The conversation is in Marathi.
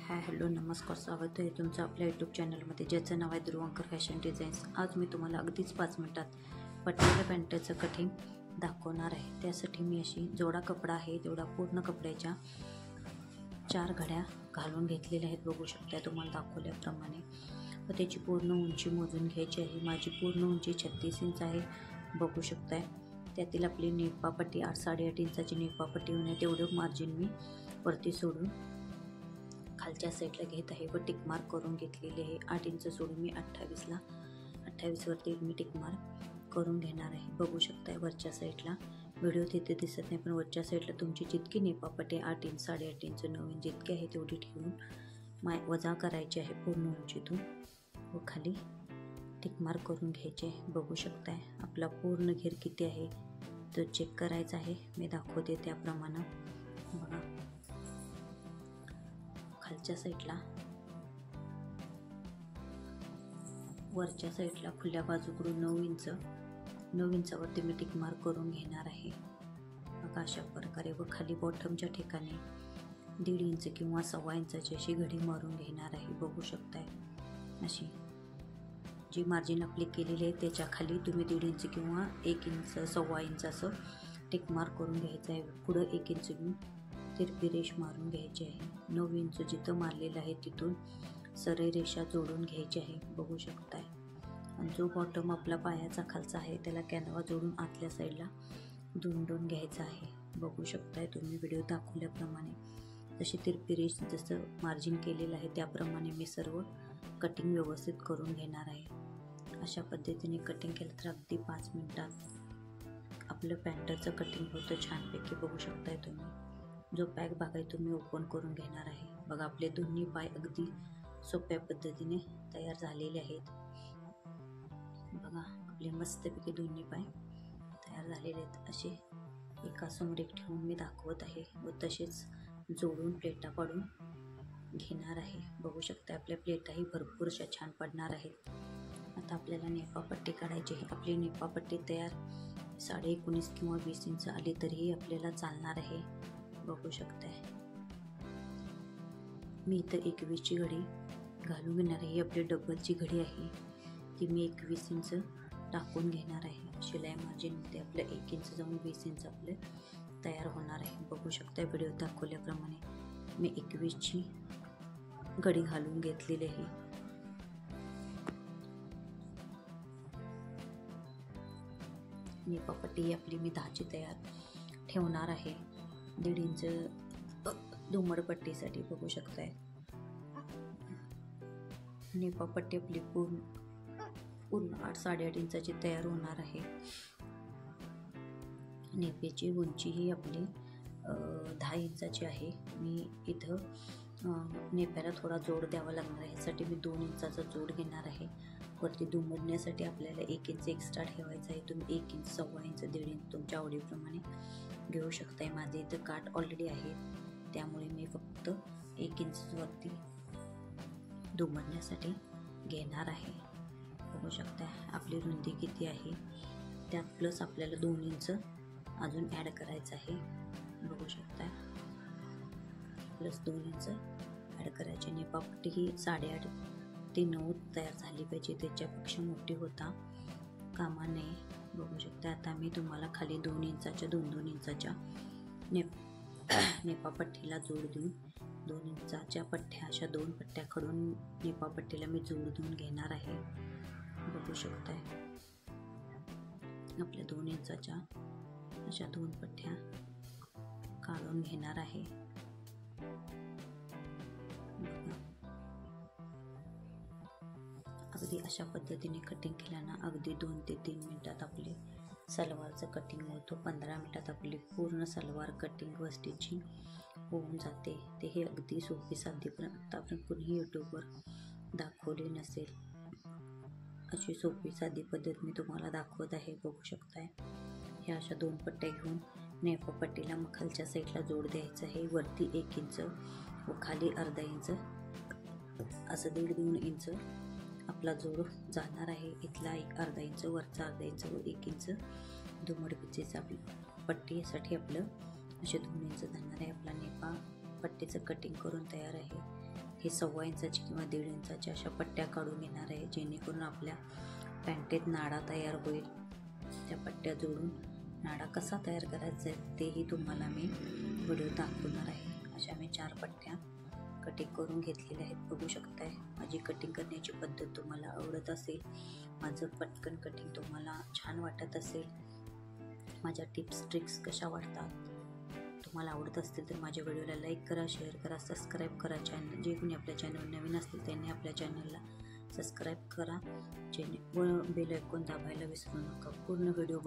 हाय हॅलो नमस्कार, स्वागत आहे तुमचं आपल्या यूट्यूब चॅनलमध्ये ज्याचं नाव आहे ध्रुवंकर फॅशन डिझाईन्स। आज मी तुम्हाला अगदीच 5 मिनिटात पटियाला पॅन्टचं कटिंग दाखवणार आहे। त्यासाठी मी अशी जेवढा कपडा आहे तेवढा पूर्ण कपड्याच्या 4 घड्या घालून घेतलेल्या आहेत। बघू शकता तुम्हाला दाखवल्याप्रमाणे। व त्याची पूर्ण उंची मोजून घ्यायची आहे। माझी पूर्ण उंची 36 इंच आहे, बघू शकताय। त्यातील आपली नेपापट्टी 8-8.5 इंचाची नेपापट्टी होणे तेवढं मार्जिन मी वरती सोडून खालच्या साईडला घेत आहे व टिक मार्क करून घेतलेली आहे। 8 इंच सोडून मी 28 वरती मी टिक मार्क करून घेणार आहे। बघू शकताय वरच्या साईडला, व्हिडिओ तिथे दिसत नाही पण वरच्या साईडला तुमची जितकी नेपापट्टी 8 इंच 8.5 इंच 9 इंच जितकी आहे तेवढी ठेवून वजा करायची आहे पूर्ण उंचीतून व खाली टिक मार्क करून घ्यायचे। बघू शकताय आपला पूर्ण घेर किती आहे तो चेक करायचा आहे। मी दाखवते त्याप्रमाणे। बघा खालच्या साईडला वरच्या साईडला खुल्या बाजूकडून 9 इंचावरती मी टिक मार्क करून घेणार आहे। बघा अशा प्रकारे व खाली बॉटमच्या ठिकाणी 1.5 इंच किंवा 1.25 इंचाची अशी घडी मारून घेणार आहे। बघू शकताय अशी जी मार्जिन आपली केलेली आहे त्याच्या खाली तुम्ही 1.5 इंच किंवा 1 इंच 1.25 इंच असं टिक मार्क करून घ्यायचं आहे। पुढं 1 इंच घेऊन तिरपी रेष मारून घ्यायची आहे। 9 इंच जिथं मारलेलं आहे तिथून सरळ रेषा जोडून घ्यायची आहे। बघू शकताय। आणि जो बॉटम आपला पायाचा खालचा आहे त्याला कॅनवा जोडून आतल्या साईडला दुमडून घ्यायचा आहे। बघू शकताय तुम्ही व्हिडिओ दाखवल्याप्रमाणे। जशी तिरपी रेष जसं मार्जिन केलेलं आहे त्याप्रमाणे मी सर्व कटिंग व्यवस्थित करून घेणार आहे। अशा पद्धतीने कटिंग केलं तर अगदी 5 मिनिटात आपलं पॅन्टचं कटिंग होतं छानपैकी। बघू शकताय तुम्ही। जो पॅक भाग आहे तुम्ही ओपन करून घेणार आहे। बघा आपले दोन्ही पाय अगदी सोप्या पद्धतीने तयार झालेले आहेत। बघा आपले मस्तपैकी दोन्ही पाय तयार झालेले आहेत। असे एकासमोर एक ठेवून मी दाखवत आहे व तसेच जोडून प्लेटा पाडून घेणार आहे। बघू शकता आपल्या प्लेटाही भरपूर अशा छान पडणार आहेत। आता आपल्याला नेपापट्टी काढायची आहे। आपली नेपापट्टी तयार 19.5 किंवा 20 इंच आली तरीही आपल्याला चालणार आहे। बघू शकताय मी इथं 21ची घडी घालून घेणार आहे। ही आपली डबलची घडी आहे ती मी 21 इंच टाकून घेणार आहे। शिलाई मार्जिनमध्ये आपलं 1 इंच जाऊन 20 इंच आपले तयार होणार आहे। बघू शकता व्हिडिओ दाखवल्याप्रमाणे मी 21ची घडी घालून घेतलेली आहे। नेपापट्टी आपली मी 10ची तयार ठेवणार आहे 1.5 इंच दुमडपट्टीसाठी। बघू शकताय नेपापट्टी आपली पूर्ण 8-8.5 इंचाची तयार होणार आहे। नेपेची उंची ही आपली 10 इंचाची आहे। मी इथं नेप्याला थोडा जोड द्यावा लागणार आहे। यासाठी मी 2 इंचाचा जोड घेणार आहे। वरती दुमडण्यासाठी आपल्याला 1 इंच एक्स्ट्रा ठेवायचा आहे। तुम्ही 1 इंच 1.25 इंच 1.5 इंच तुमच्या आवडीप्रमाणे घेऊ शकताय। माझे इथं काठ ऑलरेडी आहे त्यामुळे मी फक्त 1 इंच वरती दुमडण्यासाठी घेणार आहे। बघू शकता आपली रुंदी किती आहे त्यात प्लस आपल्याला 2 इंच अजून ॲड करायचं आहे। बघू शकता प्लस 2 इंच ॲड करायचे। नेपापट्टी ही 8.5 ते 9 तयार झाली पाहिजे, त्याच्यापेक्षा मोठी होता कामा नये। बघू शकता आता मी तुम्हाला खाली 2 इंचाच्या 2-2 इंचाच्या नेपापट्टीला जोड देऊन 2 इंचाच्या पट्ट्या अशा 2 पट्ट्या काढून नेपापट्टीला मी जोड देऊन घेणार आहे। बघू शकताय आपल्या 2 इंचाच्या अशा 2 पट्ट्या काढून घेणार आहे। अगदी अशा पद्धतीने कटिंग केल्यानं अगदी 2 ते 3 मिनिटात आपले सलवारचं कटिंग होतं। 15 मिनिटात आपली पूर्ण सलवार कटिंग व स्टिचिंग होऊन जाते। ते हे अगदी सोपी साधी पण आतापर्यंत कुणीही यूट्यूबवर दाखवली नसेल अशी सोपी साधी पद्धत मी तुम्हाला दाखवत आहे। बघू शकताय ह्या अशा 2 पट्ट्या घेऊन नेपापट्टीला मग खालच्या साईडला जोड द्यायचा आहे। वरती 1 इंच व खाली अर्धा इंच असं 1.5-2 इंच आपला जोड जाणार आहे। इथला अर्धा इंच वरचा अर्धा इंच व 1 इंच दुमडपट्टीचा पट्टीसाठी आपलं असे 2 इंच जाणार आहे। आपला नेपा पट्टीचं कटिंग करून तयार आहे। हे 1.25 इंचाची किंवा 1.5 इंचाच्या अशा पट्ट्या काढून घेणार आहे, जेणेकरून आपल्या पॅन्टेत नाडा तयार होईल. त्या पट्ट्या जोडून नाडा कसा तयार करायचा आहे तेही तुम्हाला मी व्हिडिओ दाखवणार आहे. अशा मी 4 पट्ट्या कटिंग करून घेतलेल्या आहेत, बघू शकताय. माझी कटिंग करण्याची पद्धत तुम्हाला आवडत असेल, माझं पटकन कटिंग तुम्हाला छान वाटत असेल, माझ्या टिप्स ट्रिक्स कशा वाटतात तुम्हाला आवडत असतील तर माझ्या व्हिडिओला लाईक करा, शेअर करा, सबस्क्राईब करा. जे कोणी आपल्या चॅनल नवीन असतील त्यांनी आपल्या चॅनलला सबस्क्राईब करा व बेल आयकॉन दाबायला विसरू नका. पूर्ण व्हिडिओ